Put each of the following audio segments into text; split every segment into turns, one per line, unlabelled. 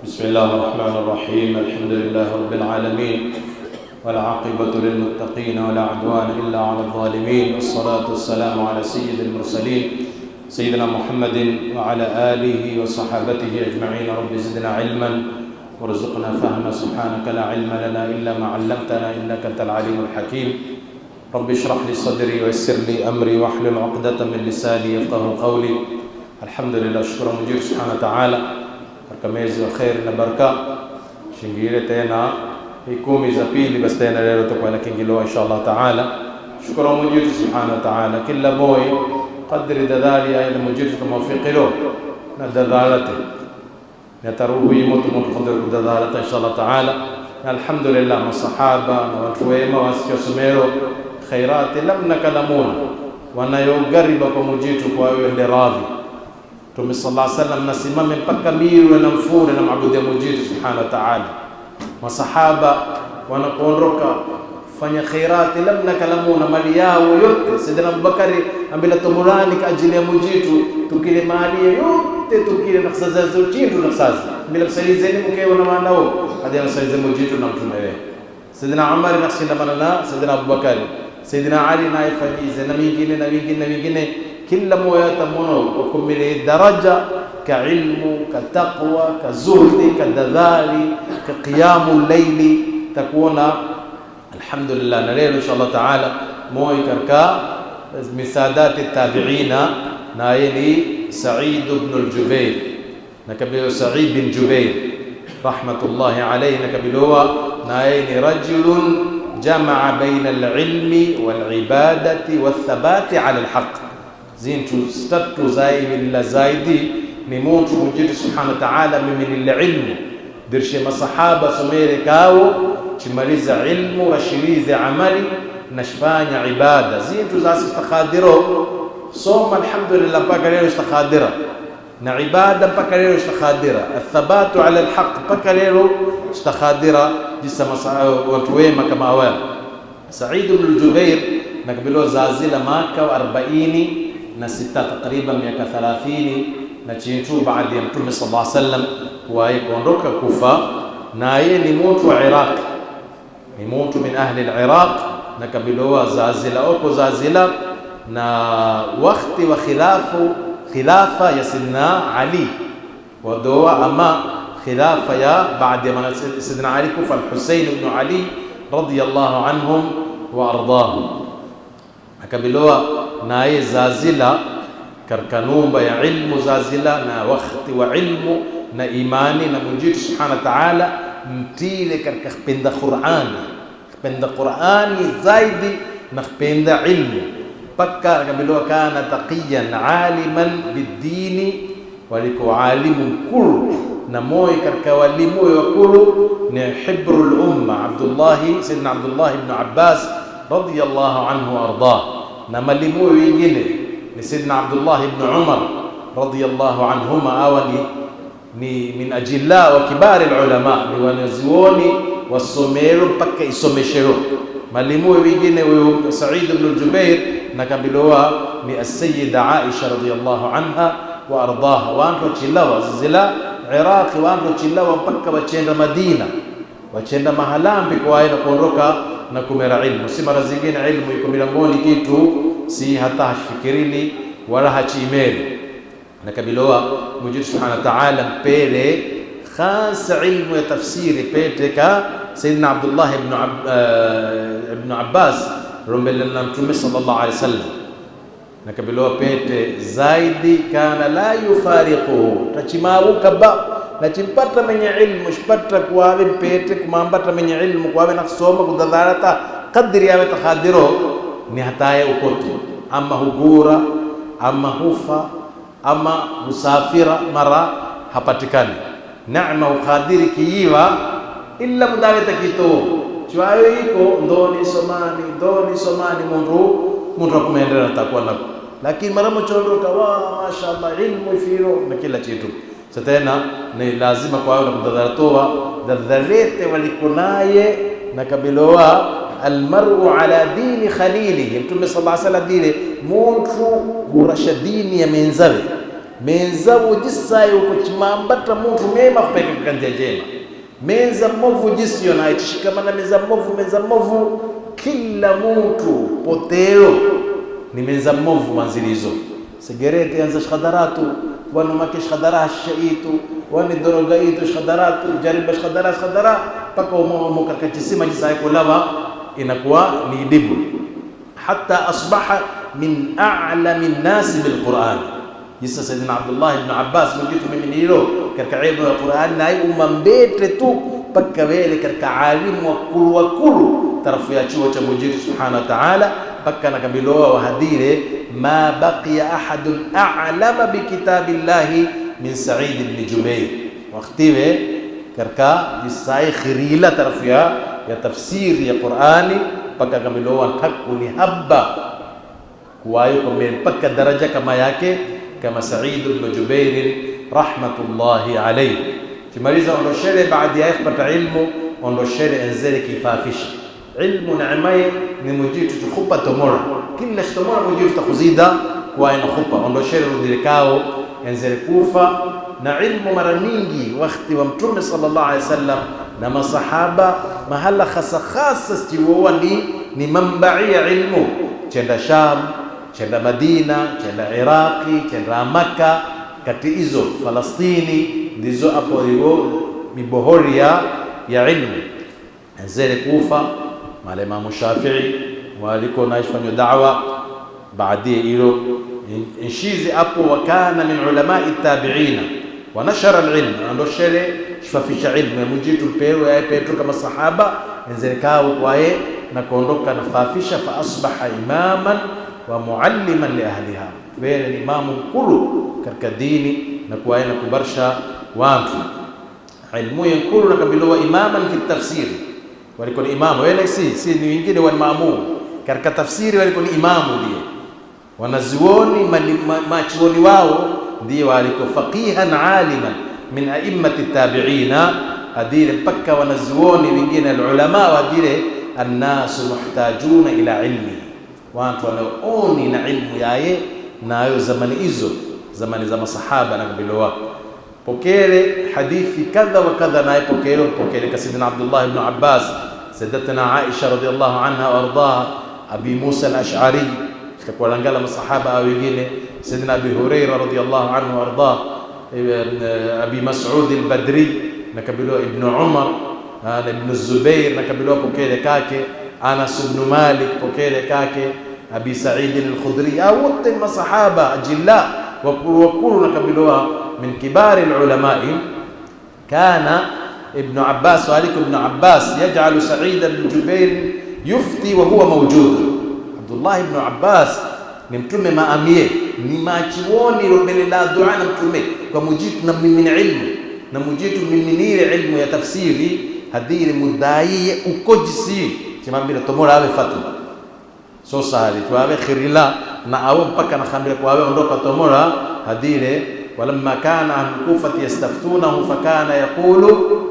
بسم الله الرحمن الرحيم. الحمد لله رب العالمين، والعاقبة للمتقين ولا عدوان إلا على الظالمين، والصلاة والسلام على سيد المرسلين سيدنا محمد وعلى آله وصحابته أجمعين. رب زدنا علما وارزقنا فهما، سبحانك لا علم لنا إلا ما علمتنا إنك أنت العليم الحكيم. رب اشرح لي صدري ويسر لي أمري واحلل عقدة من لساني يفقهوا قولي. الحمد لله، shukuru Mungu subhanahu wa ta'ala katika mwezi wa khair na baraka. Shingire tena 10 za pili, basi tena leo tutakuwa na kingilo inshallah ta'ala. Shukuru Mungu subhanahu wa ta'ala, kila moyo qadri dadali ya Mungu tumwafiki له na dadalate na taruhu yimoto mutqaddir dadalate inshallah ta'ala. Alhamdulillah, masahaba na watu wema wasiosomero khairati lam nakalamuna wanayogariba kwa mujitu kwa wewe ndiye radhi. Mtume sallallahu alaihi wasallam nasimame mpaka miru na mfure na maabudu ya mujitu subhanahu wa ta'ala. Masahaba wanapoondoka fanya khairati lam nakalamuna, mali yao yote Sayyidina Abubakari ambila tumurani kwa ajili ya mujitu, tukile mali yote tukile na khazaza zote na khazaza bila msalizeni mkeo na maanao hadi msalize mujitu na mtume wewe. Sayyidina Umar nakshinda manana Sayyidina Abubakari, Sayyidina Ali na ifajize na wengine kila mmoja tamono wakumile daraja ka ilmu ka taqwa ka zuhdi ka dadhali ka qiyamul layli takuona. Alhamdulillah, na leo inshallah taala moyo karka misadati tabi'ina na yeli Sa'id ibn al-Jubayr na kabilo Sa'id bin Jubayr rahmatullahi alayhi na kabilo na yeli rajulun jamaa baina al-ilmi wal-ibadati wath-thabati ala al-haqq. Zintu statu zaidi ni mtu mujidi subhanahu wa ta'ala mimini ilmu dirshe masahaba somere kao chimaliza ilmu washirize amali nashfanya ibada zintu za istakhadiro soma alhamdulillah mpaka leo istakhadira na ibada mpaka leo istakhadira athabatu ala alhaq mpaka leo istakhadira jisa watu wema kama awali. Sa'id ibn al-Jubayr nakabilo zazila maka wa 40 na sita takriban miaka 30 na chintu baada ya Mtume sallallahu alaihi wasallam kuondoka Kufa, na yeye ni mtu wa Iraq, ni mtu min ahli al-Iraq na kabila zazila oko zazila na wakati wa khilafa ya Sayyidina Ali wa doa ama khilafa ya baada ya Sayyidina Ali Kufa al-Husayn ibn Ali radiyallahu anhum wa ardahum. Akabila naye zazila karkanumba ya ilmu zazila na wakati wa ilmu na imani na Mungu subhanahu wa ta'ala mtile karka khpenda Qur'ani zaidi na khpenda ilmu paka kabilo kana taqiyan aliman bidini waliko alimu kulu na moyo karka walimu wa kulu ni hibrul umma Sayyidina Abdullah ibn Abbas radiyallahu anhu arda, na malimu wengine ni Sayyidina Abdullah ibn Umar radiyallahu anhuma awali ni min ajilla wa kibari ulama, ni wanazuoni wasomero mpaka isomeshero. Malimu wengine huyo Sa'id ibn al-Jubayr na kabilowa ni as-Sayyida Aisha radiyallahu anha wa ardaha, wanto chilawa zila Iraq, wanto chilawa mpaka wachenda Madina, wachenda mahalambi kwa aina kuondoka na kumera ilmu. Si mara zingine ilmu iko milangoni kitu si hata hashifikirini wala hachimeri, na kabilowa Mungu subhanahu wa ta'ala mpele khasa ilmu ya tafsiri pete ka Sayyidina Abdullah ibn Abbas rumbele na Mtume sallallahu alaihi wasallam, na kabilowa pete zaidi kana la yufariquhu tachimaruka ba na chimpata mwenye ilmu shpata kuwawe pete kumambata mwenye ilmu kuwawe na kusoma kudadharata kadri yawe takhadiro ni hataye ukotu ama hugura ama hufa ama musafira mara hapatikani neema ukhadiri kiiwa illa mudaweta kito chwayo iko ndoni somani mundu akumendera takuwa nako, lakini mara mchondoka wa mashaallah ilmu ifiro na kila kitu satena ni lazima kwa wao kudadharatoa dadharete walikunaye na kabilowa almar'u ala dini khalilihi. Mtume sallallahu alaihi wasallam dile mtu hurasha dini ya menzawe menza ujisayo kuchimambata muntu mema kupeka kandia jema menza movu jisiyo na itishikamana menza movu kila muntu poteo ni menza movu manzilizo sigareti yanza shkhadaratu wana make shkhadara shaitu wani dorogaitu shkhadaratu jariba shkhadara paka umoka kachisima jisayo kulava inakuwa ni dibu hatta asbaha min a'lami an-nas bil Qur'an Jisa Sayyidina Abdullah ibn Abbas mjitu mimi hilo katika ilmu ya Qur'an na umambete tu paka wele katika alimu wa kulu tarafu ya chuo cha Mwenyezi Subhanahu wa Ta'ala paka nakabiloa wa hadire ma baqiya ahadun a'lama bi kitabillahi min Sa'id ibn Jubayr waqtiwe katika jisai khirila tarafu ya tafsiri ya Qur'ani paka kamiloa takuni habba kuwayo mpaka daraja kama yake kama Sa'id ibn Jubair rahmatullahi alayhi. Kimaliza ondoshere baada ya kupata ilmu ondoshere enzele kifafisha ilmu naamaye ni mujitu tukhupa tomora kila shtomora mujitu takuzida kwa inakhupa ondoshere rudirikao enzele kufa na ilmu mara nyingi wakati wa Mtume sallallahu alayhi wasallam na masahaba mahala khasa stiwa ni mambai ya ilmu chenda Sham chenda Madina chenda Iraqi chenda Makka kati hizo Falastini ndizo hapo mibohori ya ilmu zile Kufa mala Imam Shafi'i waliko naifanya da'wa baadaye hilo inshizi hapo wakana min ulama tabi'ina wa nashara al-ilm ndo shere shafisha ilmu mujitu pewa ya petro kama sahaba nzekao kwae na kuondoka nafafisha fa asbaha imaman wa mualliman li ahliha wewe ni imamu mkuu katika dini na kwae na kubarsha watu ilmu yakulu na kabilowa imaman fi tafsir walikuwa ni imamu wewe si ni wengine wa maamu katika tafsiri walikuwa ni imamu ndio wanazuoni machuoni wao ndio walikuwa faqihan aliman min a'immati tabi'ina adile mpaka wanazuoni wengine ulama wadile annasu muhtajuna ila ilmi watu wanaoni na ilmu yaye nayo zamani hizo zamani za masahaba na kabilowa pokele hadithi kadha wa kadha na pokele kasidina Abdullah ibn Abbas sayyidatuna Aisha radhiyallahu anha wa ardaha Abi Musa al-Ash'ari kwa langala masahaba wengine sayyidina Abi Hurairah radhiyallahu anhu wa ardaha Abi Mas'ud al-Badri nakabiliwa Ibn Umar na Ibn Zubair nakabiliwa pokele kake Anas ibn Malik pokele kake Abi Sa'id al-Khudri wote masahaba ajilla wa kullu nakabiliwa min kibari al-ulama'i kana Ibn Abbas wa Ibn Abbas yaj'alu Sa'id ibn Jubair yufti wa huwa mawjud Abdullah ibn Abbas ni mtume maamie ni machioni mbele la dua na mtume kwa mujitu na mimini ilmu na mujitu miminire ilmu ya tafsiri hadiri mudai ukojisi chimambira tomora awe fatu so sahali tuawe khirila na awe mpaka na khambira kwa awe ondoka tomora hadire walamma kana al-Kufa yastaftunahu fakana yaqulu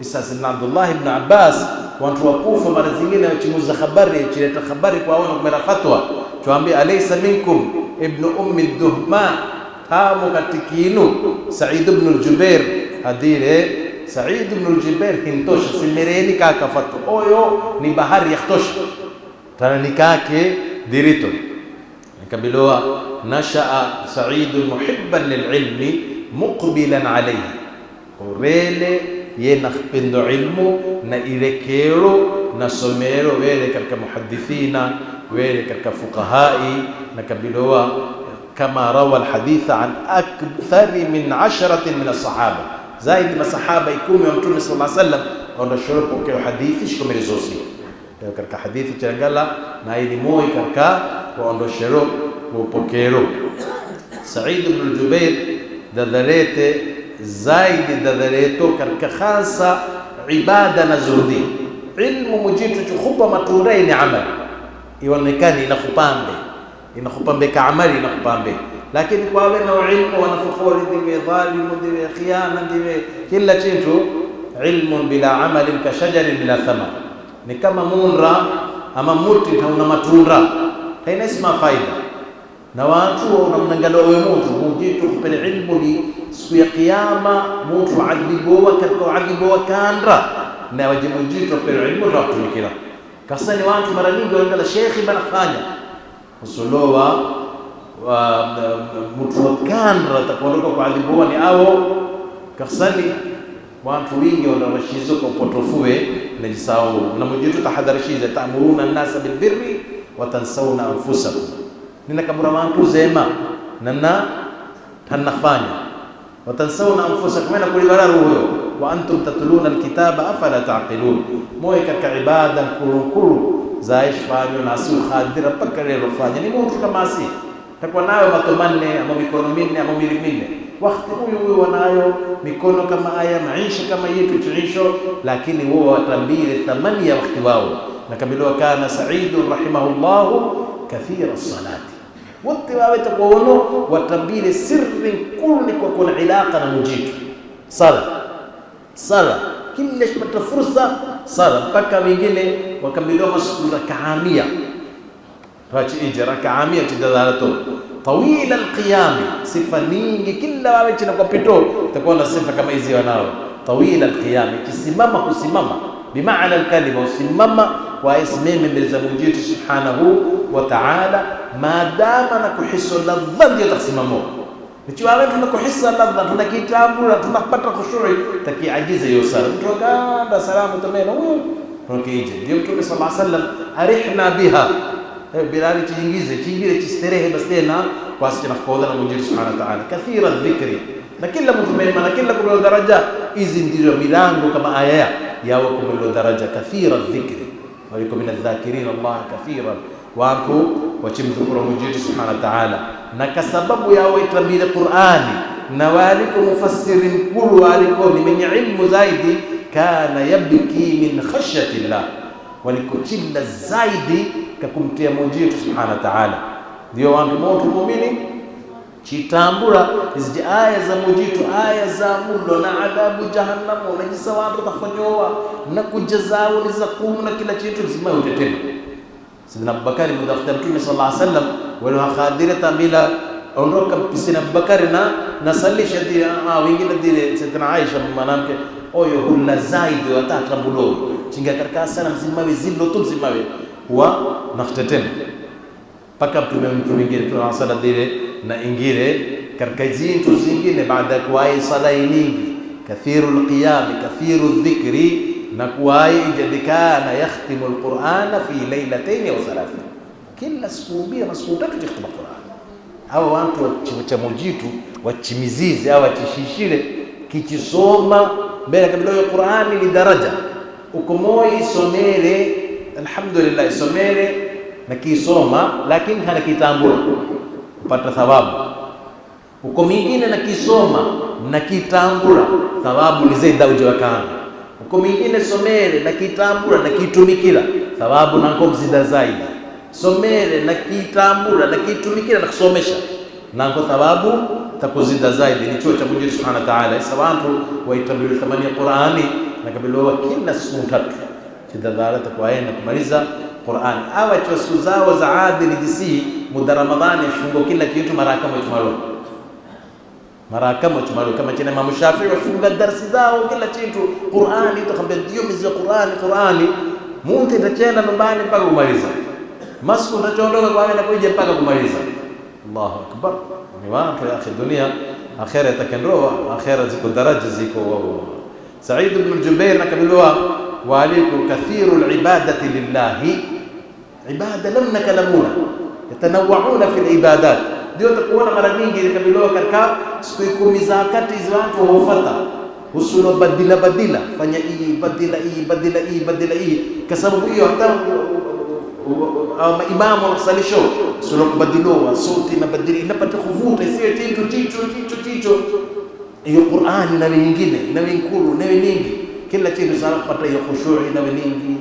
Sayyidina Abdullah ibn Abbas watu wa Kufa mara zingine wachimuza habari chileta habari kwa wao kumera fatwa tuambie alaysa minkum ibn ummi ad-duhma tamu katikinu Sa'id ibn al-Jubair hadire Sa'id ibn al-Jubair hintosha simereni kaka fatwa oyo ni bahari yaktosha tani kake dirito nikabiloa nashaa Sa'id muhibban lil-ilmi muqbilan alayhi urele yena khpendo ilmu na irekero na somero wele katika muhaddithina wele katika fuqahai na kabilowa kama rawa alhaditha an akthari min 10 min as-sahaba zaidi masahaba 10 wa mtume sallallahu alaihi wasallam ndio shoropo kwa hadithi shikomelezosi katika hadithi changala na ili moyo katika waondoshero upokero Sa'id ibn Jubair dadalete zaidi dadareto katika khasa ibada na zuhudi ilmu mujitu chukhupa maturai ni amal ionekani inakupambe ka amali inakupambe lakini kwa wewe na ilmu wanafukhuri ndiwe dhalimu ndiwe khiyana ndiwe kila kitu ilmun bila amalin ka shajarin bila thamar ni kama munra ama muti hauna matunda haina isma faida na watu wanamnangalo wewe mtu mujitu kupele ilmu ni siku ya kiyama mtu adhibowa katika adhibowa kandra na wajimujitu kupele ilmu ratumikira kasani watu mara nyingi wanaangalia shekhi banafanya usolowa wa mtu kandra atakondoka kwa adhibowa ni ao kasani watu wingi wanawashizo kwa upotofuwe na jisao na mujitu tahadharishiza ta'muruna an-nasa bil birri wa tansawna anfusakum nina kabura watu zema nana tanafanya wa tansawna anfusakum na kulibararu huyo wa antum tatluna alkitaba afala taqilun moyo katika ibada kuru zaish fanyo na asu khadira paka leo fanya ni mtu kama asi takuwa nayo matomanne ama mikono minne ama mili minne wakati huyu wanayo mikono kama aya maisha kama yetu tuisho lakini wao watambile thamani ya wakati wao na kabila kana Said rahimahullah kathira salati wote wawe takuono watambile sirri kulli kwa kuna ilaka na mujitu sala kila shipata fursa sala mpaka wengine wakambiliwa masukula kaamia fachi ijra kaamia tidadarato طويل القيام صفه nyingi kila wawe china kwa pito takuwa na sifa kama hizi wanao طويل القيام kisimama kusimama bimaana alkalima usimama wa ismeme mbele za Mungu subhanahu wa ta'ala maadama na kuhisu ladha ndio tasimamo nikiwa tunakuhisa ladha tunakitambua tunapata khushui takiajiza hiyo sala mtu akaanda salamu tamena huyo tunakije ndio Mtume sallallahu alaihi wasallam arihna biha bilali chiingize chisterehe basi tena kwa sina kuoda na Mungu subhanahu wa ta'ala kathira dhikri na kila mtu mema na kila kwa daraja hizi ndio milango kama aya yao kwa daraja kathira dhikri walikum min adh-dhakirin Allah kathiran wako wachimdhukuru Mungu subhanahu wa ta'ala na kasababu yao itabiri Qur'ani na waliko mufassirin kullu waliko ni mwenye ilmu zaidi kana yabki min khashyati Allah waliko chilla zaidi kakumtia Mungu subhanahu wa ta'ala ndio watu muumini chitambura hizi aya za mujitu aya za mulo na adhabu jahannam na jinsa watu tafanyoa na kujazao ni za kumu na kila kitu zima utetema Sidina Abubakari mudafta Mtume sallallahu alaihi wasallam wala khadira tambila ondoka Sidina Abubakari na salisha dia wengine dile Sidina Aisha mwanamke oyo hulla zaidi watatambulo chinga karaka sana mzima zilo tu mzima wa naftetema paka Mtume mwingine tunasala dile na ingine katika zintu zingine baada kuwai sala nyingi kathirul qiyam kathirul dhikri na kuwai jadikana yakhtimu alqur'ana fi laylatayn wa thalatha kila siku mbili na siku tatu yakhtimu alqur'an hao watu cha mujitu wachimizizi au wachishishire kichisoma mbele kabla ya Qur'ani ni daraja ukomoi somele alhamdulillah somele na kisoma lakini hana kitambua kupata thawabu uko mingine na kisoma na kitambura thawabu ni zaidi uje wakana uko mingine somere na kitambura na kitumikira thawabu na ngo mzida zaidi somere na kitambura na kitumikira na kusomesha na ngo thawabu takuzida zaidi ni chuo cha Mungu subhanahu wa ta'ala sawantu waitambiwa thamani ya Qur'ani na kabilowa kila siku tatu kidadala takwaenda kumaliza Qur'an awa cho siku zao za adili disi muda Ramadhani fungo kila kitu mara kama chumalo kama china Imam Shafi'i wafunga darasi zao kila kitu Qur'ani utakwambia ndio mizi ya Qur'ani mtu itachenda nyumbani mpaka kumaliza masku utachoondoka kwa wewe na kuja mpaka kumaliza Allahu akbar ni watu ya dunia akhira itakendroa akhira ziko daraja ziko Sa'id ibn Jubair nakabilwa wa alaykum kathirul ibadati lillahi ibada lam nakalamuna yatanawwauna fil ibadat ndio utakuona mara nyingi kabilwa katika siku 10 za wakati hizo watu hufuata usulo badila fanya hii badila hii kwa sababu hiyo hata imamu wasalisho usulo kubadilwa sauti na badili inapata kuvuta sio ticho hiyo Qur'ani na nyingine na winkulu na nyingi kila kitu sana kupata hiyo khushu'i na nyingi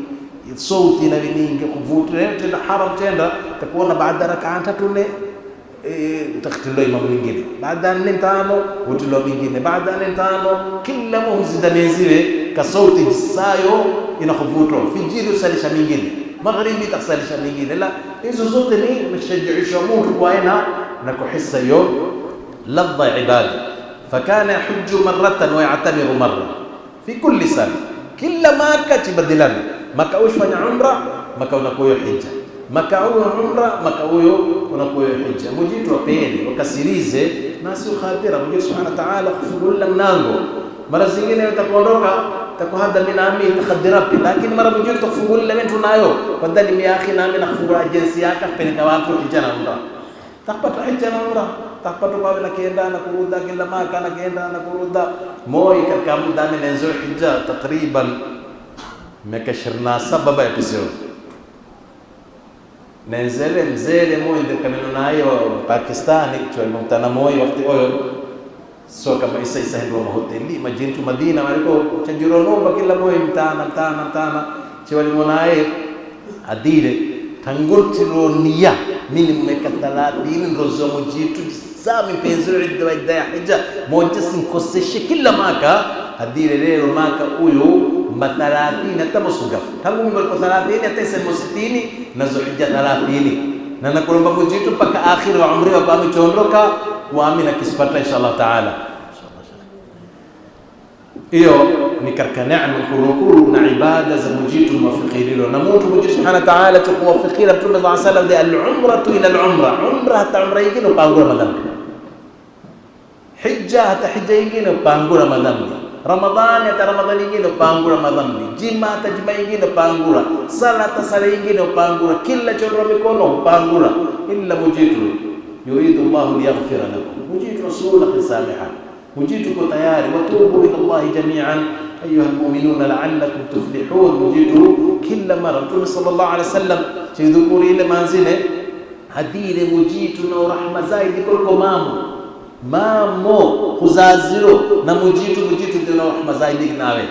sauti na nyingi kuvuta tena haram tenda takuona baada rak'at tatu takhtilwa imam mwingine baada ya tano utilo mwingine baada ya tano kila muzida neziwe ka sauti jisayo inakuvuta fijiri usalisha mwingine magharibi tasalisha mwingine la hizo zote ni mshajiisha mtu kwa aina na kuhissa hiyo ladha ibada. Fakana yahujju marratan wa ya'tamiru marra fi kulli sana, kila maka tibadilana, maka ufanya umra, maka unakuyo hija, maka huyo umra, maka huyo unakuyo hija. Mujitu wapeni wakasirize nasi ukhabira Mungu subhanahu wa ta'ala kufungulia mlango. Mara zingine utakuondoka takuhada minami takhadirapi, lakini mara mwingine tukufungulia wewe tunayo badali mi akhi nami nakufungua agency yako peleka watu hija na umra, takapata hija na umra, takapata kwa na kienda na kuruda kila maka na kienda na kuruda moi katika muda nenzo hija takriban miaka 27 episode nenzele mzele moi ndio kameno nayo Pakistani kwa mtana moi wakati huo so kama isa ndio mahoteli majintu Madina waliko chanjiro nomba kila moi mtana chewali monaye adile tangurtironia mimi mmekatala dini rozo mojitu sami penzo idda ya hija moja sinkoseshe kila maka adile leo maka huyo mathalatini tamusugafu tangu mimi kwa 30 hata 60 nazo hija 30 na nakulomba mojitu mpaka akhir wa umri wako amechoondoka kuamini kisipata inshallah taala. Hiyo ni katika neema kurukuru na ibada za mujitu muwafiqililo na mtu mujitu subhanahu wa ta'ala tukuwafiqila Mtume sallallahu alayhi wasallam al-umratu ila al-umra hata umra nyingine upangura madhambi, hija hata hija nyingine upangura madhambi, Ramadhani hata Ramadhani nyingine upangura madhambi, jima hata jima nyingine upangura, sala hata sala nyingine upangura, kila chorro mikono upangura, illa mujitu yuridu Allahu liyaghfira lakum, mujitu rasulullah samiha, mujitu tayari watubu ila Allah jami'an ayuha almu'minuna la'allakum tuflihun. Mujitu kila mara Mtume sallallahu alaihi wasallam chidhukuri ile manzile hadire mujitu na rahma zaidi kuliko mamo khuzaziro na mujitu ndio na rahma zaidi nawe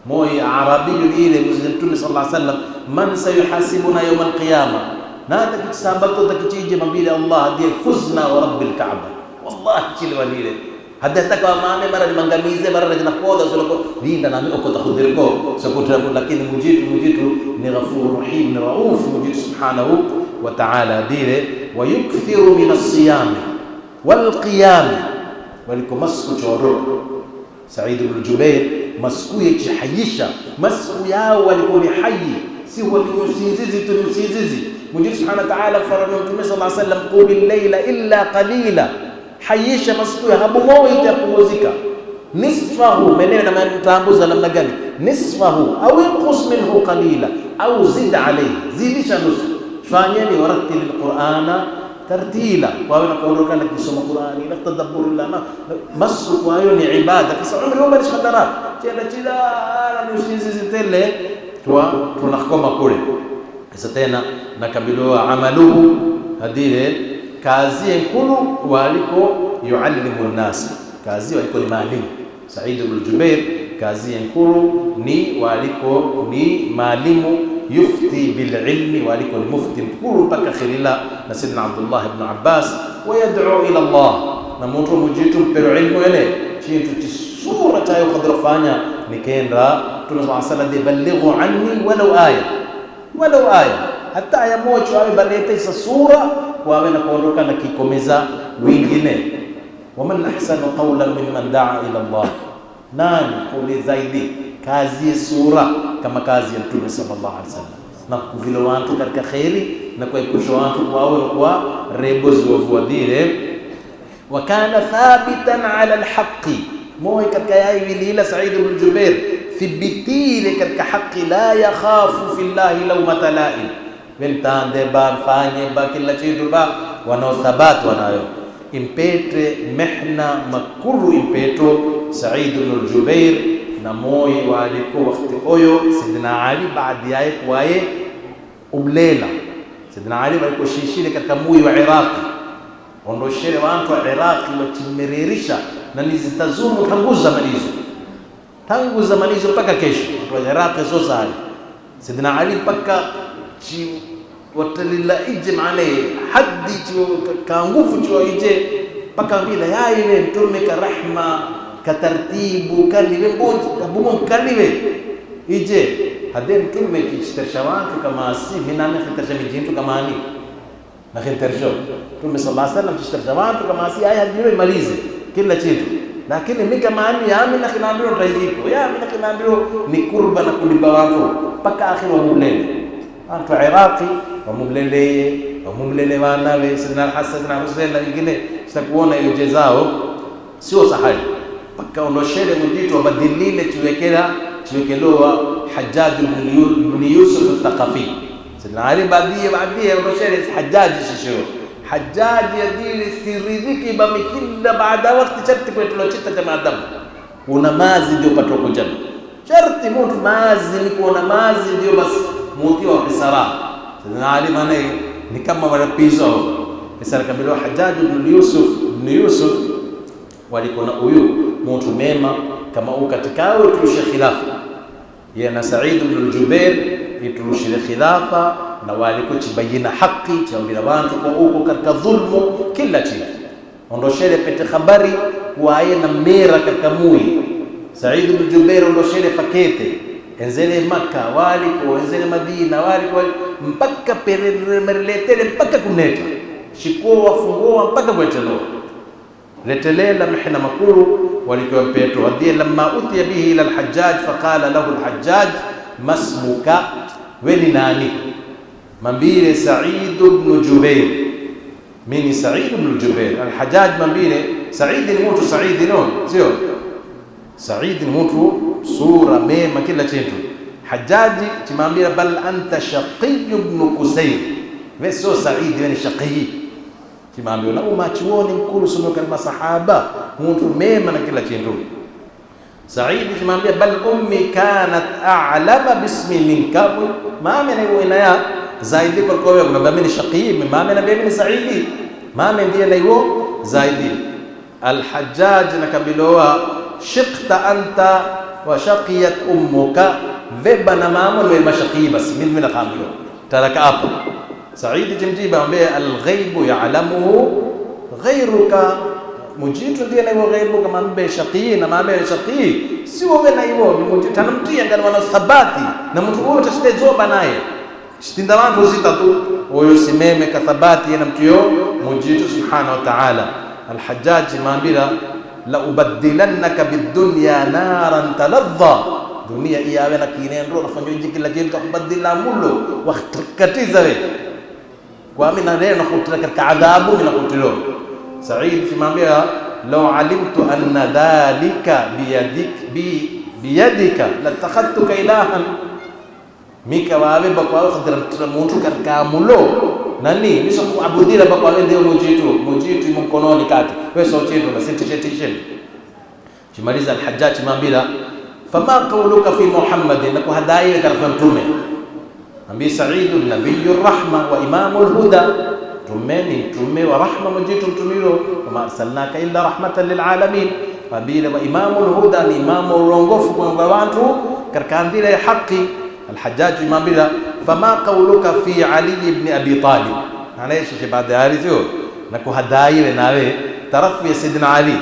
moyo arabi ile Mtume sallallahu alaihi wasallam man sayuhasibuna yawm alqiyama na takisabato takichije mabili Allah ndiye fuzna wa rabbil kaaba wallahi chile walile hada takwa mame mara nimangamize mara nakoda solo linda nami uko takhudirko sakutra, lakini mujitu ni ghafurur rahim ni rauf mujitu subhanahu wa ta'ala dire wa yukthiru min as-siyam wal qiyam waliko masku choro Said ibn Jubair masku yachihayisha masku yao walikuwa ni hayi si walikuwa sinzizi mujitu subhanahu wa ta'ala farana Mtume sallallahu alayhi wasallam qul layla illa qalila hayisha masku habu moyo itapumzika nisfahu menena na mtambuza namna gani nisfahu au yanqus minhu qalila au zid alayhi zidisha nusu fanyeni warattil alqur'ana tartila wawe nakuondoka na kusoma Qur'ani na tadabbur lana masku kwa hiyo ni ibada kisa umri wao ni khadara chila na nusizi tele tunakoma kule kisa tena nakabiliwa amaluhu hadire kazi nkulu waliko yuallimu an-nas, kazi waliko ni maalimu. Said ibn Jubair kazi nkulu ni waliko ni maalimu, yufti bil ilmi waliko ni mufti mkulu mpaka khilila na Sayyidina Abdullah ibn Abbas wa yad'u ila Allah na mtu mujitu mpero ilmu ile chintu chisura tayo khadrafanya nikenda tunasala de balighu anni walau aya hata aya moja awe balete isa sura wawe na kuondoka na kikomeza wengine. Waman ahsanu qawlan mimman da'a ila Allah, nani kule zaidi kazi sura kama kazi ya Mtume sallallahu alaihi wasallam na kuvile watu katika khairi na kuepusha watu wawe kwa rebo ziwavuadire. Wa kana thabitan ala alhaqi, moyo katika yai vilila Said ibn Jubair thibitile katika haki, la yakhafu fillahi lawmata la'im, wentande ba fanye ba kila kitu ba wanaothabatu wanayo impete mehna makulu impeto Said ibn Jubair na moyo waliko wakati oyo Sidina Ali baada yake kwaye ublela Sidina Ali waliko shishile katika moyo wa Iraqi ondoshele watu wa Iraqi watimeririsha na nizitazumu tangu zamani hizo mpaka kesho wa Iraqi sasa Sidina Ali mpaka watalila ijma alayhi haddi ka nguvu cho ije paka bila yaile Mtume ka rahma ka tartibu kalile bonji abumo kalile ije hade Mtume kichtarsha watu kama si minane kitasha mijintu kama ani na khintersho. Mtume sallallahu alaihi wasallam kishtarisha watu kama si aya ndio imalize kila kitu, lakini mimi kama ani yami na kinaambia utaiziko yami na kinaambia ni kurba na kuliba watu mpaka akhiri wa mumlele watu Iraqi wa mumlele wanawe Sayyidina Hassan na Hussein na wengine sitakuona hiyo jezao sio sahali mpaka ondoshele mjito wabadilile tuwekeloa Hajjaj ibn Yusuf al-Thaqafi. Sayyidina Ali baadhi ondoshele Hajjaj shisho Hajjaj yadili siridhiki bamikilla baada wakati sharti kwa tulochita jamaa adamu kuna mazi ndio pato kujana sharti mtu mazi ni kuona mazi ndio basi mutio wa kisara. Sayyidina Ali maana ni kama wanapizo kisara kabila Hajjaj ibn Yusuf walikuwa na huyu mtu mema kama ukatikao tulisha khilafa yeye na Said ibn Jubair iturushile khilafa na walikuchibayina haki chambira bantu kwa huko katika dhulmu kila kitu ondoshele pete habari wae na mera katika mui. Said ibn Jubair ondoshele fakete enzele Makka waliko enzele Madina waliko mpaka pereleletele mpaka kuneta shiko wafungua mpaka kwetelo letelela mihna makuru walikuwa Petro hadhiya lamma utiya bihi ila al-Hajjaj faqala lahu al-Hajjaj masmuka weni nani mambire Sa'id ibn Jubair mimi Sa'id ibn Jubair. Al-Hajjaj mambire Sa'id ni mtu Sa'id no sio Sa'id ni mtu sura mema kila kitu. Hajjaji timambira bal anta Shaqi ibn Qusayr weso Sa'id ni Shaqi timambio na umachuoni mkuru suno kama sahaba mtu mema na kila kitu. Sa'id timambia bal ummi kanat a'lama bismi minka mama ni inaya zaidi kwa kwa kwamba mimi ni Shaqi mama na mimi ni Sa'id mama ndiye leo zaidi. Al-Hajjaj nakabiloa shiqta anta wa shaqiyat ummuka veba na mama ni mashaqi basi mimi nakambiwa taraka hapo. Saidi jimjiba ambaye al-ghaibu ya'lamuhu ghayruka mujitu ndiye na ghaibu kama mbe shaqi na mama shaqi si wewe na hivyo ni mujitu tanamtia ngani wana thabati na mtu huyo tasitezoba naye shitinda watu sita tu huyo simeme kathabati na mtu yo mujitu subhanahu wa ta'ala. Al-Hajjaj maambira la ubaddilannaka bid-dunya naran taladha dunia iyawe na kinendo nafanya kila kitu kubadila mulo wakati zawe kwa mimi na leo nakutana katika adhabu mimi nakutilo. Said simambia law alimtu anna dhalika biyadika latakhadtuka ilahan mika wawe bakwa khadra mtu katika mulo nani nisho kuabudira bakwa ndio mujitu mkononi kati wewe sio chetu na sentisheni kimaliza. Al-Hajjaj simambia fama qawluka fi Muhammadin na kuhadai katika mtume ambi Sa'id an-nabiyur rahma wa imamul huda tume wa rahma mujitu mtumiro kama arsalnaka illa rahmatan lil alamin fabila wa imamul huda ni imamu urongofu kwa watu katika ndila ya haki. Al-Hajjaj imambila fama qawluka fi Ali ibn Abi Talib anaishi baada ya hizo na kuhadai nawe tarafu ya Sayyidina Ali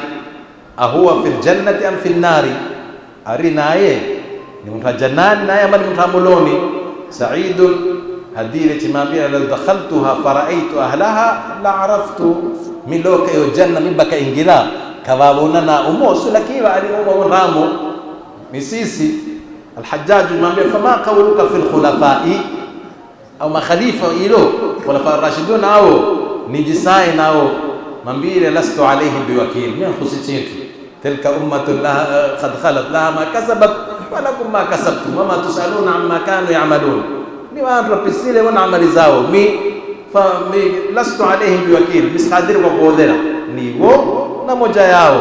ahuwa fi al-jannati am fi an-nari ari naye ni mtu jannani naye ama ni mtu muloni. Sa'id hadile timambia la dakhaltuha faraitu ahlaha la araftu miloka yo janna mibaka ingila kawabona na umosu lakiwa alimu ramo misisi. Al-Hajjaj imambia fama qawluka fil khulafai au makhalifa ilo khulafa ar-rashidun au nijisai nao mambile lastu alayhi biwakil min khusititu tilka ummatun laha qad khalat laha ma kasabat wa lakum ma kasabtum wa ma tusaluna amma kanu ya'malun ni watu wapisile wana amali zao mi lastu alayhim biwakil misqadir kwa kuodhera ni wo na moja yao.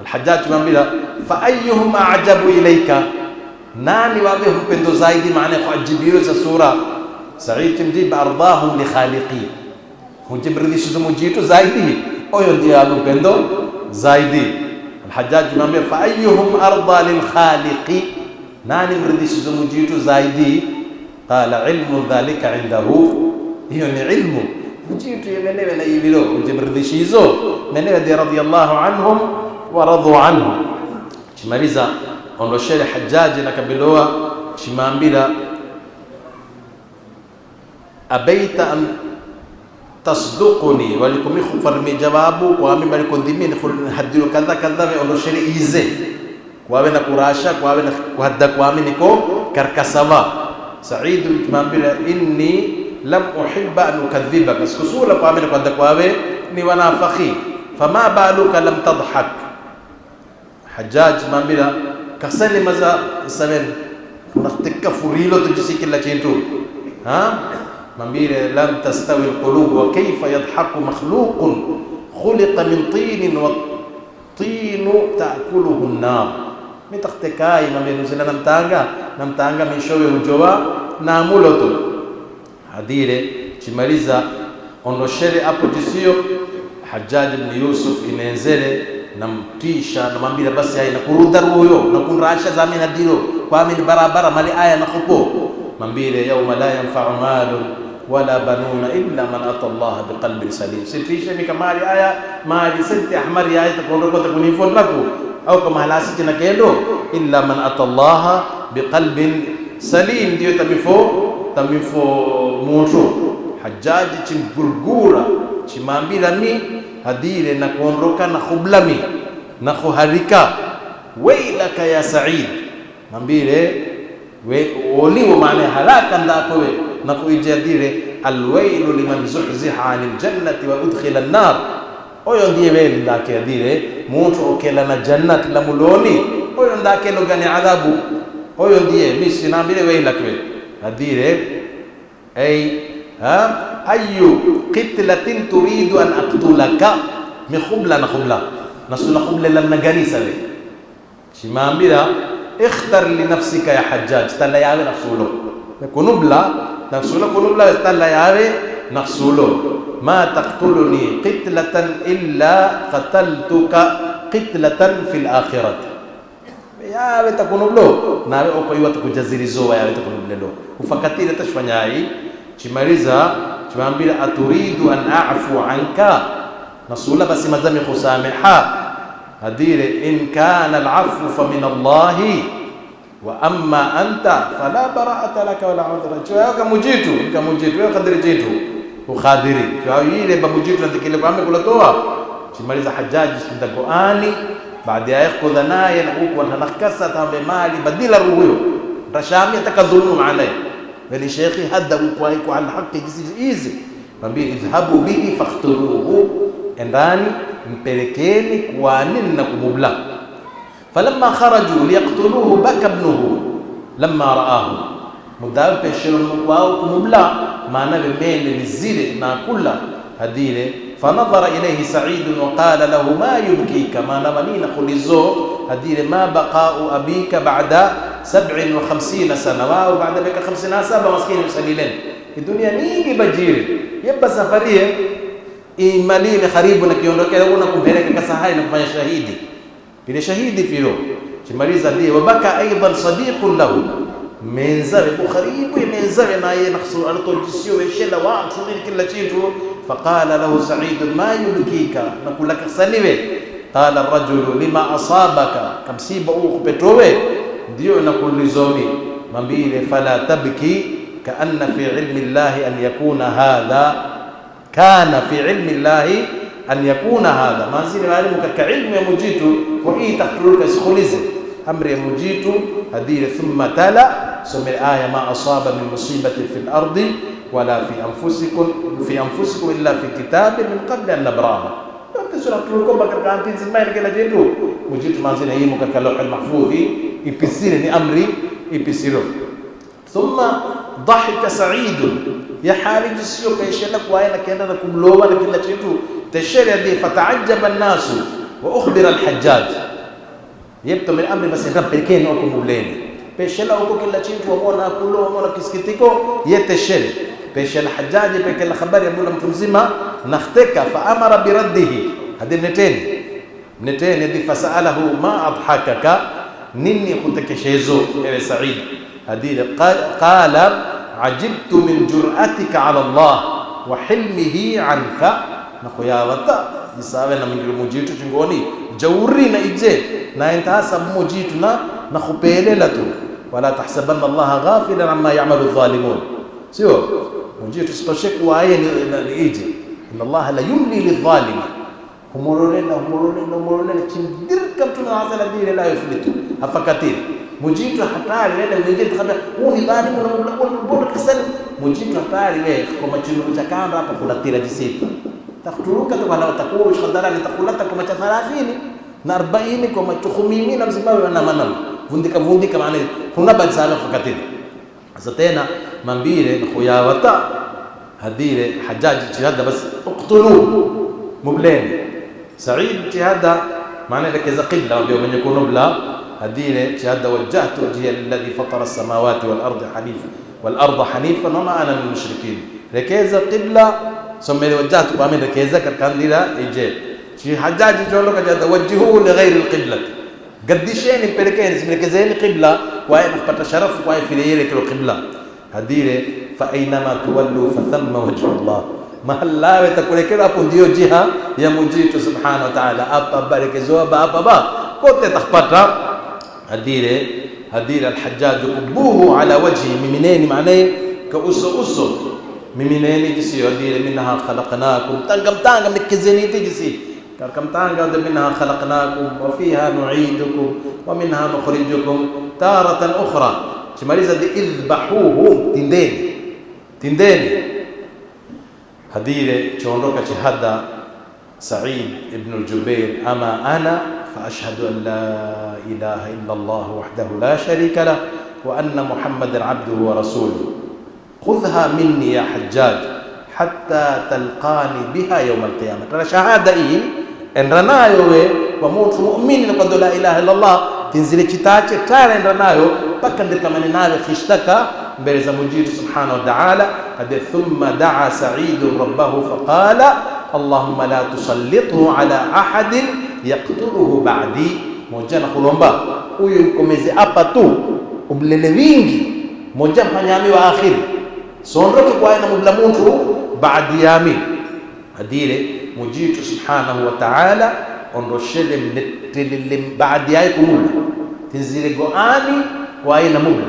Al-Hajjaj mwambia fa ayyuhum a'jabu ilayka nani wabe mpendo zaidi maana kwa ajibiyo za sura. Sa'id timjib ardahum li khaliqi mujibridishizo mujitu zaidi oyo ndiye mpendo zaidi. Al-Hajjaj mwambia fa ayyuhum arda lil khaliqi nani mridishizo mujitu zaidi qala ilmu dhalika indahu hiyo ni ilmu mujitu yemenewe na ibilo mujibridishizo menewe de radiyallahu anhum wa radu anhu. Chimaliza ondoshele Hajjaj na kabiloa chimambira abaita tasduquni walikumi khufarmi jawabu kwa mimi balikondimini hadiyo kadha kadha ve ondosheri ize kwawe na kurasha kwawe na kuhadda kwa mimi niko karkasava. Said mambira inni lam uhibba an ukadhibaka, sikusula kwa mimi kuhadda kwawe ni wanafakhi, fama baluka lam tadhhak. Hajjaj mambira kasali maza saben nakhtika furilo tujisi kila chintu mambire lam tastawi alqulub wa kayfa yadhaku makhluqun khuliqa min tin wa tin ta'kuluhu an-nar. Mitaktekai mambire sila namtanga mishowe ujowa na muloto hadire chimaliza ondoshere hapo jisio. Hajjaj ibn Yusuf inenzele namtisha namwambia basi haya nakuruda huyo nakunrasha zamina dilo kwa mimi barabara mali aya na khupo mambile yawma la yanfa'u malun wala banuna illa man ata Allah biqalbin salim. Sitisha mika mali aya mali senti ahmar ya itakondo kwa kunifon lako au kama halasi na kendo illa man ata Allah biqalbin salim, ndio tamifo moto. Hajjaj chimgurgura chimambila mi hadire na kuondoka na khublami na khuharika wailaka ya Said mambile woliwo maana halaka ndako we na kuijadire alwailu liman zuhziha anil jannati wa udkhila an-nar. Oyo ndiye wewe ndake adire mtu okela na jannati la muloni, oyo ndake logani adhabu, oyo ndiye misi nambile wailaka we adire ay ayu qitlatin turidu an aqtulaka mi khubla na khubla nasula khubla lan ganisa le shimambira ikhtar li nafsika ya Hajjaj tala yawe nafsulo kunubla nafsulo kunubla tala yawe nafsulo ma taqtuluni qitlatan illa qataltuka qitlatan fil akhirah yawe takunublo nawe okoiwa tukujazirizo yawe takunublo ufakatile tashfanyai chimaliza chimambira aturidu an a'fu anka nasula basi mazami khusamiha hadire in kana al'afwu fa min Allah wa amma anta fala bara'ata laka wala 'udra. Chwa kamujitu wewe kadiri jitu ukhadiri chwa ile bamujitu ndikile kwa ame kulatoa chimaliza Hajjaj tindakoani baada ya yakudha naye na huko anakasa tambe mali badila ruhuyo rashami atakadhulumu alai bali shekhi hadda kwa alhaqi hizi mwambie idhhabu bihi fakhtuluhu, endani mpelekeni kwa nini na kumubla. Falamma kharaju liyaqtuluhu baka ibnuhu lamma raahu mudaw peshon kwao kumubla maana bemele nizile na kula hadire. Fanadhara ilayhi Sa'id wa qala lahu ma yubkika maana manina khulizo hadire ma baqa'u abika ba'da 57 sana wa baada miaka 57 maskini msalilen dunia nyingi bajiri yaba safarie imalile karibu na kiondokea una kumpeleka kasahai na kufanya shahidi bila shahidi filo chimaliza ndiye wabaka aidan sadiqun lahu menzawe karibu menzawe na yeye naksu altojisio weshela wa kusubiri kila kitu. Faqala lahu Sa'id ma yubkika nakulaka saniwe qala ar-rajulu lima asabaka kamsiba ukupetowe ndio nakulizomi mambile fala tabki kaanna fi ilmi Allah an yakuna hadha kana fi ilmi Allah an yakuna hadha manzili walimu katika ilmu ya mujitu wa hii taktuluka sikhulize amri ya mujitu hadire thumma tala sumil aya ma asaba min musibati fil ardi wala fi anfusikum illa fi kitabin min qabli an nabraha. Sura tuliko katika antizi maana kila jitu mujitu manzili hii katika lawh mahfudh ipisire ni amri ipisiro. Thumma dhahika Sa'id ya Halid sio kaishela kwa yeye kaenda na kumlowa na kila kitu tashari hadi fataajaba an-nas wa ukhbira al-Hajjaj yebto min amri basi rabbikeni huko muleni peshela huko kila kitu waona kulowa waona kisikitiko yeteshele peshela Hajjaj pekela habari ya mtu mzima nakhteka fa amara bi raddihi hadi neteni hadi fasalahu ma adhakaka nini kutekeshezo ewe Sa'id hadile qala ajibtu min jur'atika ala Allah wa hilmihi anka nakuyawata isawe na mingiru mujitu chingoni jawri na ije na intasa mujitu na khupelela tu wala tahsabanna Allah ghafilan amma ya'malu adh-dhalimun sio mujitu sitosheku waye ni ije inna Allah la yumli lidh-dhalimi, humurulena chindirka mtu na azala dile la yuflitu afakatiri mujitu hatari lele mwingine kabla huu ni dhalimu na mbona kisani mujitu hatari lele kwa machinu cha kanda hapa kuna tira jisita takuturuka tu wala utakuwa shadara litakulata kwa macha 30 na 40 kwa macho 10 na mzimawe na manama vundika maana kuna baadhi sana fakatiri. Sasa tena mambire khuyawata hadire hajaji jihada bas uqtulu mubleni Said jihada maana lekeza qibla ndio mwenye kunubla hadire jihada wajjahtu wajhiya alladhi fatara as-samawati wal arda hanifan wa ma ana min mushrikin lekeza qibla somele wajjahtu kwa mimi lekeza kakandira ije shi hajaji jolo kaja wajhihu li ghairi al-qibla gaddisheni pelekeni simelekezeni qibla kwa kupata sharafu kwa ile kilo qibla hadire fa aynama tuwallu fa thamma wajhu Allah mahalla watakulekera hapo ndio jiha ya mujitu subhanahu wa ta'ala hapa barakezo hapa kote takpata hadire al-Hajjaj kubuhu ala wajhi mimineni maana ka uso mimineni jisi hadire minha khalaqnakum tanga mnikizeni tijisi karkamtanga minha khalaqnakum wa fiha nu'idukum wa minha nukhrijukum taratan ukhra chimaliza idhbahuhu tindeni hadire chondoka chihada Sa'id ibn al-Jubair ama ana fa ashhadu an la ilaha illa Allah wahdahu la sharika lah wa anna Muhammadan abduhu wa rasuluhu khudha minni ya Hajjaj hatta talqani biha yawm al-qiyamah. Tara shahada hii endranayo we wa mtu muumini kwa la ilaha illa Allah tinzile kitache tara endranayo paka ndikamane nayo kishtaka mbele za mujitu subhanahu wa ta'ala hadi thumma da'a Sa'id rabbahu faqala Allahumma la tusallithu ala ahadin yaqtuluhu ba'di. Moja na kulomba huyu mkomeze hapa tu umlele wingi moja mfanyami wa akhiri sondoke kwa ina mubla mtu baadi yami hadire mujitu subhanahu wa ta'ala ondoshele mnetelele baadi yake kumula tinzile goani kwa ina mubla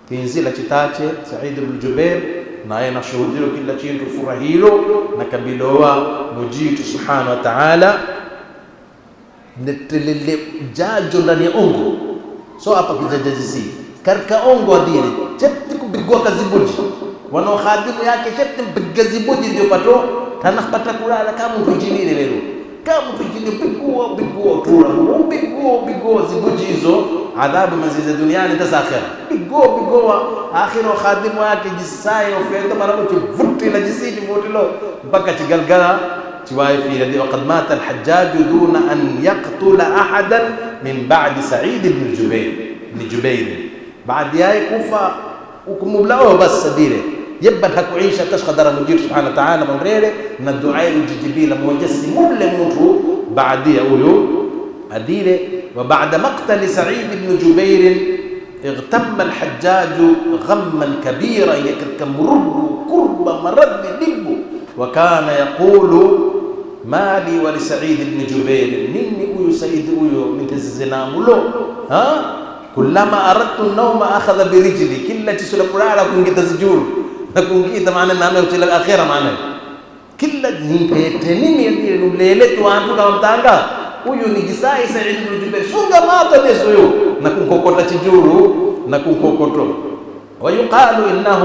tinzila chitache Sa'id ibn Jubair na yeye nashuhudia kila chintu furahilo na kabilowa mujitu subhanahu wa ta'ala netelele jajo ndani ya ongo so hapa kijajazisi karka ongo adire chepti kubigwa kazibuji wana khadimu yake chepti bigazibuji ndio pato tanapata kulala kama kujinile leo kama kujinile bigwa tura bigwa zibuji hizo adhabu maziza duniani ta akhira bigwa akhira khadimu yake jisai ofenda mara mvuti la jisidi mvutilo mpaka chigalgala chiwaye fi hadi waqad mata al-Hajjaj duna an yaqtula ahadan min ba'di Sa'id ibn Jubair baada yake kufa ukumulao bas sadire yabba hakuisha tashqadara mujir subhanahu wa ta'ala mrere na dua ujibila mujassi mule mtu baada huyo adire wa ba'da maqtal Sa'id ibn Jubair اغتم الحجاج غما كبيرا يكركمرب كرب مرد دب وكان يقول مالي ولسعيد بن جبير مني أيو سعيد أيو من تزنا ملو كلما أردت النوم أخذ برجلي كلا تسلق على كونك تسجول نكونك معنا نعمل وتلا الأخيرة معنا كلا نيمتني من ليلة وانتو كم تانغا أيو نجساي سعيد بن جبير شونغا ما تدسويو نكون كوكوتا تجورو نكون كوكوتو ويقال إنه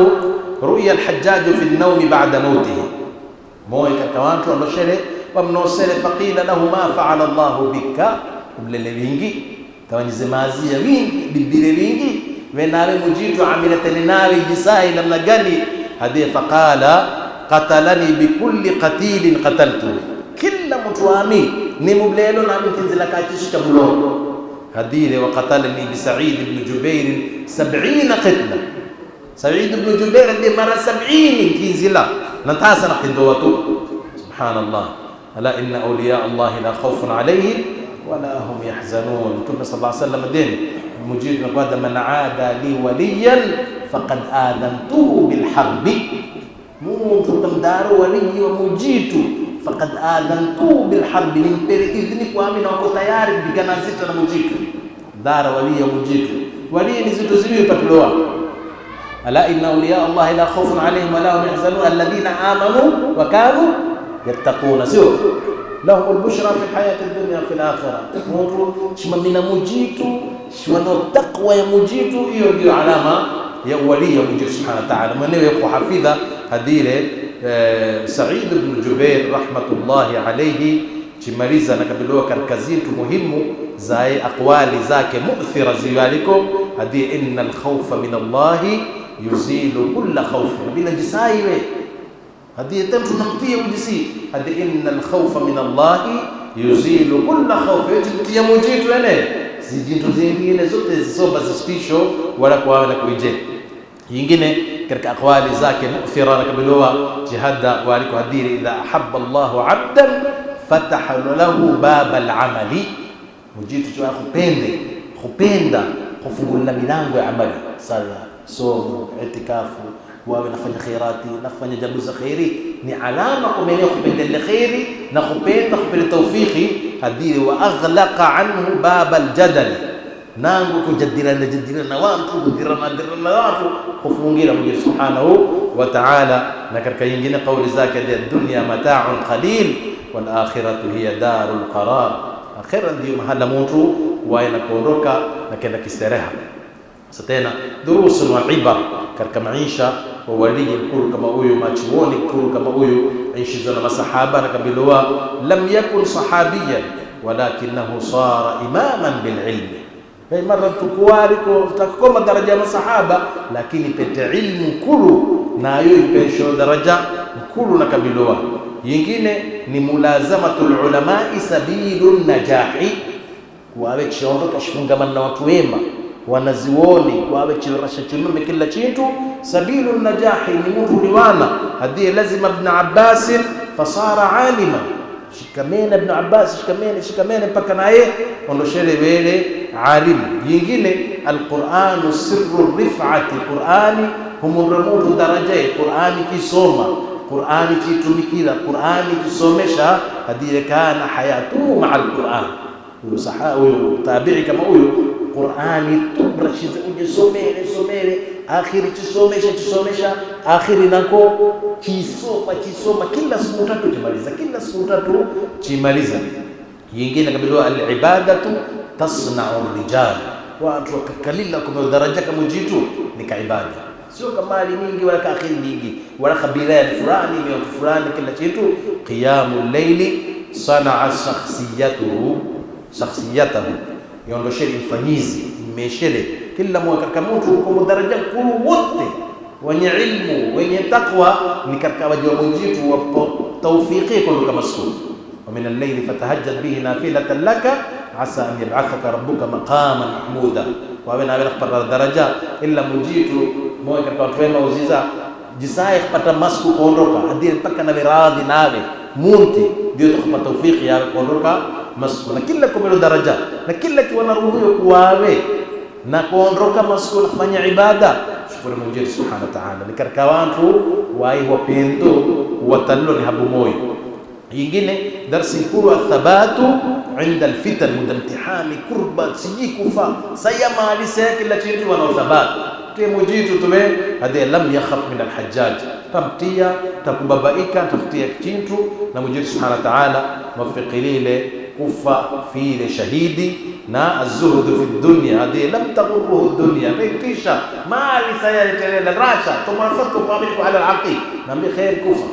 رؤيا الحجاج في النوم بعد موته مويكا كوانتو نشره ومنوسره فقيل له ما فعل الله بك وبلله wingi tawanyizemazia wingi bibire wingi wenale mujitu amilatani nari jisai namna gani hadi faqala qatalani bikulli qatilin qataltu kila mtu ami ni mublelo na mtinzila kachisha mulo hadire wa qatalani bi Sa'id ibn Jubair 70 qitla Sa'id ibn Jubair ndi mara 70 kinzila natasa na kindowatu subhanallah ala inna awliya Allah la khawfun alayhim wala hum yahzanun. Mtume sallallahu alayhi wasallam dini mujitu na kwada man aada li waliyan faqad adantuhu bil harbi mtu tamdaru waliyi wa mujitu faqad adantuhu bil harbi nimpere idhni kwa mimi na wako tayari kupigana zito na mujitu dara waliya mujitu waliyi ni zito ziwi patuloa ala inna awliya Allah la khawfun alayhim wa la hum yahzanun alladhina amanu wa kanu yattaquna. Sio lahum albushra fi hayati dunya fi al-akhirah. Mungu shimamina mujitu shimano taqwa ya mujitu, hiyo ndio alama ya wali ya Mungu subhanahu wa ta'ala. Mwenyewe kwa hafidha hadire Said ibn Jubair rahmatullahi alayhi chimaliza nakabiliwa katika zitu muhimu za aqwali zake mu'thira ziwaliko hadi inna al-khawfa min Allah yuzilu kulla khawf. Bila jisaiwe hadi tamtu namtia ujisi hadi inna al-khawfa min Allah yuzilu kulla khawf. Yote mujitu ene zijitu zingine zote zisoba zistisho wala kwa wala kuije yingine katika aqwali zake mu'thira nakabiliwa jihada waliko hadiri idha ahabba Allahu 'abdan fataha lahu baba al-amali. Mujitu cha kupenda kufungula milango ya amali, sala, somo, itikafu, wawe nafanya khairati, nafanya jambo za khairi, ni alama kumenea kupenda khairi na kupenda tawfiki hadiri. Wa aghlaqa anhu baba al-jadal, nangu kujadilana na watu kudirana watu kufungira Mungu subhanahu wa ta'ala. Na katika nyingine kauli zake dunya mata'un qalil wal akhiratu hiya darul qarar. Akhira ndio mahala mtu waenda kuondoka na kwenda kistareha. Sasa tena durusu wa ibar katika maisha wa wali mkuu kama huyu, machuoni mkuu kama huyu, aishi za masahaba na kabilowa lam yakun sahabiyan walakinahu sara imaman bil ilm. Hey, mara tukuwaliko tutakoma daraja ya masahaba lakini pete ilmu kulu na hiyo ipesho daraja mkulu na kabilowa. Yingine ni mulazamatul ulama'i sabilun najahi, kuwawe chiondoka shifungamana na watu wema wanazioni, kuwawe chirasha chinume kila chitu. Sabilun najahi ni mtu liwana hadi lazima ibn Abbas fasara alima, shikamena ibn Abbas shikamena mpaka naye ondoshele wele alim. Yingine alquranu sirru rif'ati, Qur'ani humuramutu daraja, Qur'ani kisoma, Qur'ani kitumikila, Qur'ani kisomesha hadi kana hayatu ma'a al-Qur'an. Huyo sahaba huyo tabi'i kama huyo Qur'ani tubrashiza ujisomele akhiri kisomesha akhiri nako kisoma kila siku tatu kimaliza. Yingine kabla al-ibadatu tasna'u ar-rijal, watu wakakalila kwa daraja kama jitu ni kaibada, sio kama mali mingi wala akhiri mingi wala kabila ya fulani ni fulani kila kitu. Qiyamul layli sana'a shakhsiyatahu, yondoshe mfanyizi imeshele kila mmoja katika mtu kwa daraja kuu, wote wenye ilmu wenye takwa ni katika wajua mjitu wa tawfiqi kwa kama siku. Wa min al-layli fatahajjad bihi nafilatan laka asa an yab'athaka rabbuka maqaman mahmuda. Wa wana wala daraja illa mjitu mmoja katika watu wema uziza jisai kupata masku kuondoka hadi mpaka na radhi nawe munti ndio tukapata tawfiki ya kuondoka masku. Na kila kumelo daraja na kila kiwana ruhuyo kuwawe na kuondoka masku na kufanya ibada. Shukuru Mungu subhanahu wa ta'ala ni katika watu wai wapendo watallo ni habu moyo. Yingine darsi kuru athabatu inda alfitan, mudamtihani kurba sijikufa sayama alisa kila kitu wana thabatu mujitu tume hadi lam yakhaf min alhajjaj, tamtia takubabaika tafutia kitu na Mungu subhanahu wa ta'ala mafiqilile kufa fi shahidi na az-zuhd fi dunya hadi lam taghurruhu dunya, kisha mali sayalitelele rasha tumafatu kwa ala al-aqi nambi khair kufa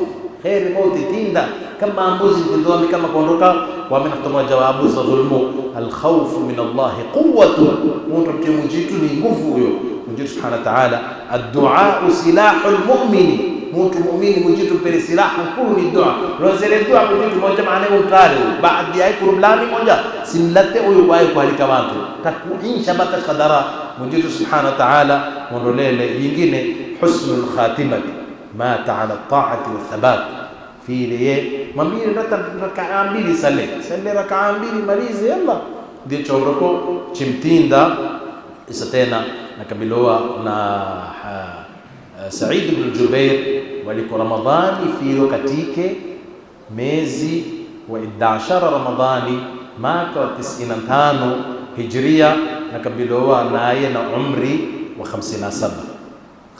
khair mauti tinda kama mbuzi ndio kama kuondoka wa min kutuma jawabu za dhulmu. Al-khawf min Allah quwwatu, mtu mujitu ni nguvu huyo. Mungu subhanahu wa ta'ala ad-du'a silahul mu'min, mtu muumini mujitu pele silahu kuu ni dua. Rozele dua mujitu moja maana utale baadhi ya kurblani moja simlate huyo kwa kualika watu takuinsha bata qadara. Mungu subhanahu wa ta'ala mondolele yingine husnul khatimah mata ala ta'ati wa thabat fi liye mambili raka'a mbili sale raka'a mbili malizi yalla ndio choroko chimtinda. Isa tena nakabilowa na Said ibn Jubair waliko Ramadhani fiyo katike mezi wa 11 Ramadhani mwaka wa 95 Hijria, nakabilowa naye na umri wa 57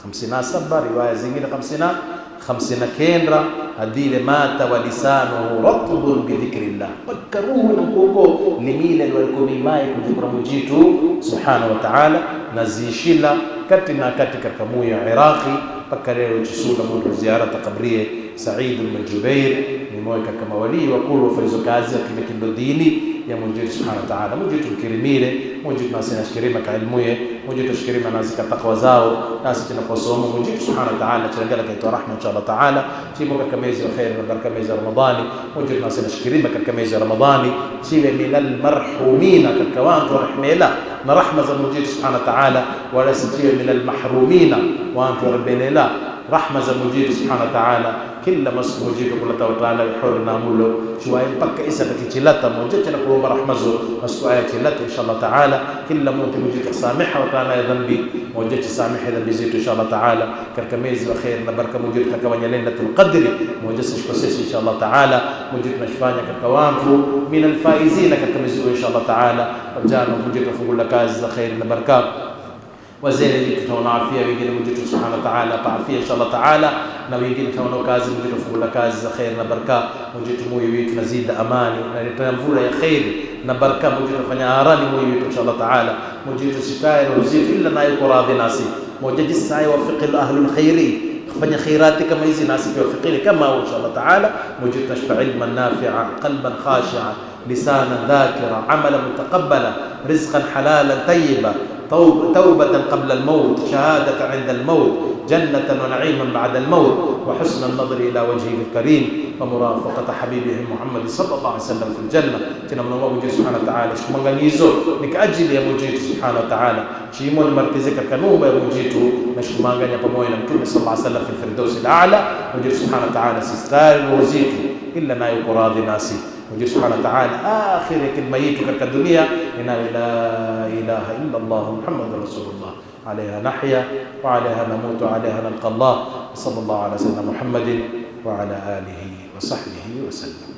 57 riwaya zingine 50 kendra adile mata wa lisanuhu ratbun bi dhikrillah bakaruhu na kuko limile walikumimaye kujikura mujitu subhanahu wa ta'ala nazishila katina katika kamu ya Iraqi pakarero chisula mundu ziara takabrie Said bin Jubair ni moja katika mawali wakulu faizo kazi ya kimekindo dini ya Mungu subhanahu wa ta'ala. Mungu tukirimire, Mungu tunasema shikirima ka ilmuye, Mungu tushikirima na zika takwa zao, nasi tunaposoma Mungu subhanahu wa ta'ala tunangala kaitwa rahma inshallah ta'ala. Chimo katika mwezi wa khair na baraka mwezi wa Ramadhani, Mungu tunasema shikirima katika mwezi wa Ramadhani, chiwe minal marhumina katika watu rahmela na rahma za Mungu subhanahu wa ta'ala, wala siwe minal mahrumina watu rabbena rahma za Mungu subhanahu wa ta'ala. Kila masiku Mungu kuleta wataala hurna mulo shuai mpaka isa kichilata Mungu na kuomba rahmazo masiku aya chilata inshallah ta'ala. Kila mtu Mungu kusamiha wataala ya dhambi Mungu kusamiha dhambi zetu inshallah ta'ala. Katika mwezi wa khair na baraka Mungu tukawanya lailatul qadri Mungu sikosesi inshallah ta'ala. Mungu tunashifanya katika watu min alfaizina katika mwezi inshallah ta'ala. Wajana Mungu tufungula kazi za khair na baraka wazee tutaona afya wengine Mungu subhanahu wa ta'ala pa afya inshallah ta'ala na wengine tutaona kazi Mungu tufungula kazi za khair na baraka Mungu moyo wetu nazida amani na tutamvula ya khair na baraka Mungu tufanya arani moyo wetu inshallah ta'ala Mungu tusitaye ruziku illa na yuko radhi nasi Mungu jisai wafiqil ahlul khairi fanya khairati kama hizi nasi tuwafikiri kama inshallah ta'ala Mungu tashfa ilman nafi'a qalban khashi'a lisanan dhakira amalan mutaqabbala rizqan halalan tayyiba توبة قبل الموت شهادة عند الموت جنة ونعيما بعد الموت وحسن النظر إلى وجهه الكريم ومرافقة حبيبه محمد صلى الله عليه وسلم في الجنة كنا من الله وجه سبحانه وتعالى شكمانغانيزو نكأجل يا مجيد سبحانه وتعالى شيمون مركزك الكنوبة يا مجيد نشكمانغانيا بموينا مكتوب صلى الله عليه وسلم في الفردوس الأعلى وجه سبحانه وتعالى سيستار وزيك إلا ما يقراض ناسي Mungu subhanahu wa ta'ala akhir kalima yetu katika dunia ina la ilaha illa Allah Muhammadur Rasulullah alayha nahya wa alayha namutu wa alayha nalqa Allah sallallahu ala sayyidina Muhammadin wa ala alihi wa sahbihi wa sallam.